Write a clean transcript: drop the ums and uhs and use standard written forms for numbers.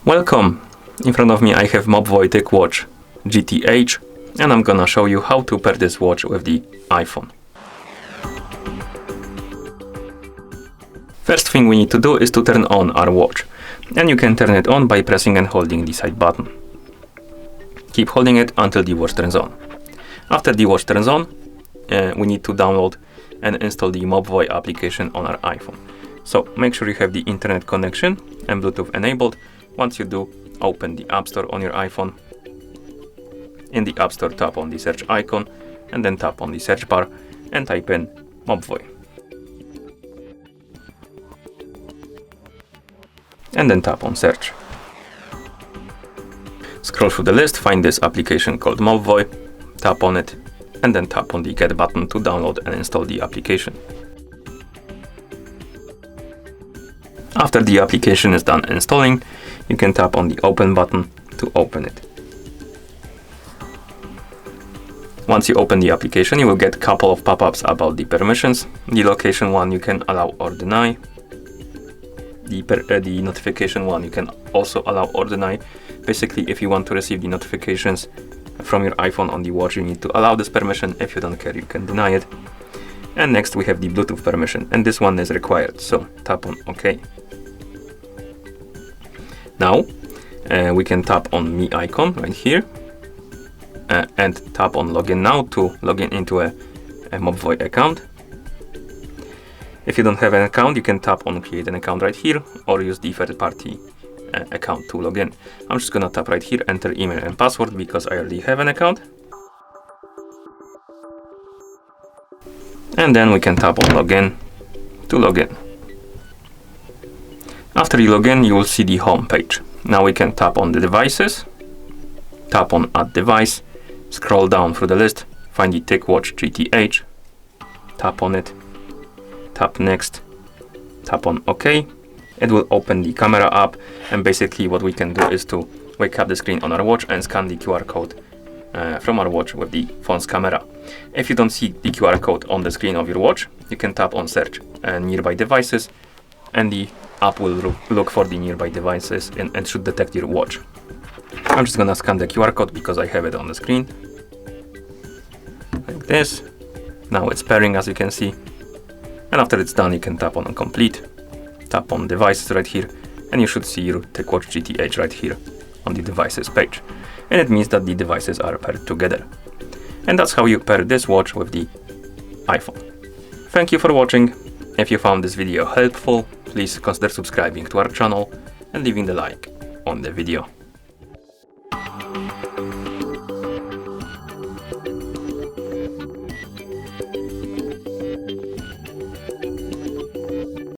Welcome! In front of me I have MOBVOI TicWatch GTH, and I'm gonna show you how to pair this watch with the iPhone. First thing we need to do is to turn on our watch, and you can turn it on by pressing and holding the side button. Keep holding it until the watch turns on. After the watch turns on, we need to download and install the MOBVOI application on our iPhone. So make sure you have the internet connection and Bluetooth enabled. Once you do, open the App Store on your iPhone. In the App Store, tap on the search icon and then tap on the search bar and type in MOBVOI. And then tap on search. Scroll through the list, find this application called MOBVOI, tap on it, and then tap on the get button to download and install the application. After the application is done installing, you can tap on the open button to open it. Once you open the application, you will get a couple of pop-ups about the permissions. The location one you can allow or deny. The notification one you can also allow or deny. Basically, if you want to receive the notifications from your iPhone on the watch, you need to allow this permission. If you don't care, you can deny it. And next we have the Bluetooth permission, and this one is required, so tap on OK. Now we can tap on Me icon right here and tap on Login Now to log in into a MOBVOI account. If you don't have an account, you can tap on Create an account right here or use the third-party account to log in. I'm just gonna tap right here, enter email and password because I already have an account. And then we can tap on Login to log in. After you log in, you will see the home page. Now we can tap on the devices, tap on Add Device, scroll down through the list, find the TicWatch GTH, tap on it, tap Next, tap on OK. It will open the camera app, and basically what we can do is to wake up the screen on our watch and scan the QR code from our watch with the phone's camera. If you don't see the QR code on the screen of your watch, you can tap on Search Nearby Devices, and the app will look for the nearby devices and should detect your watch. I'm just gonna scan the QR code because I have it on the screen. Like this. Now it's pairing, as you can see. And after it's done, you can tap on Complete, tap on Devices right here, and you should see your TicWatch GTH right here on the Devices page. And it means that the devices are paired together. And that's how you pair this watch with the iPhone. Thank you for watching. If you found this video helpful, please consider subscribing to our channel and leaving the like on the video.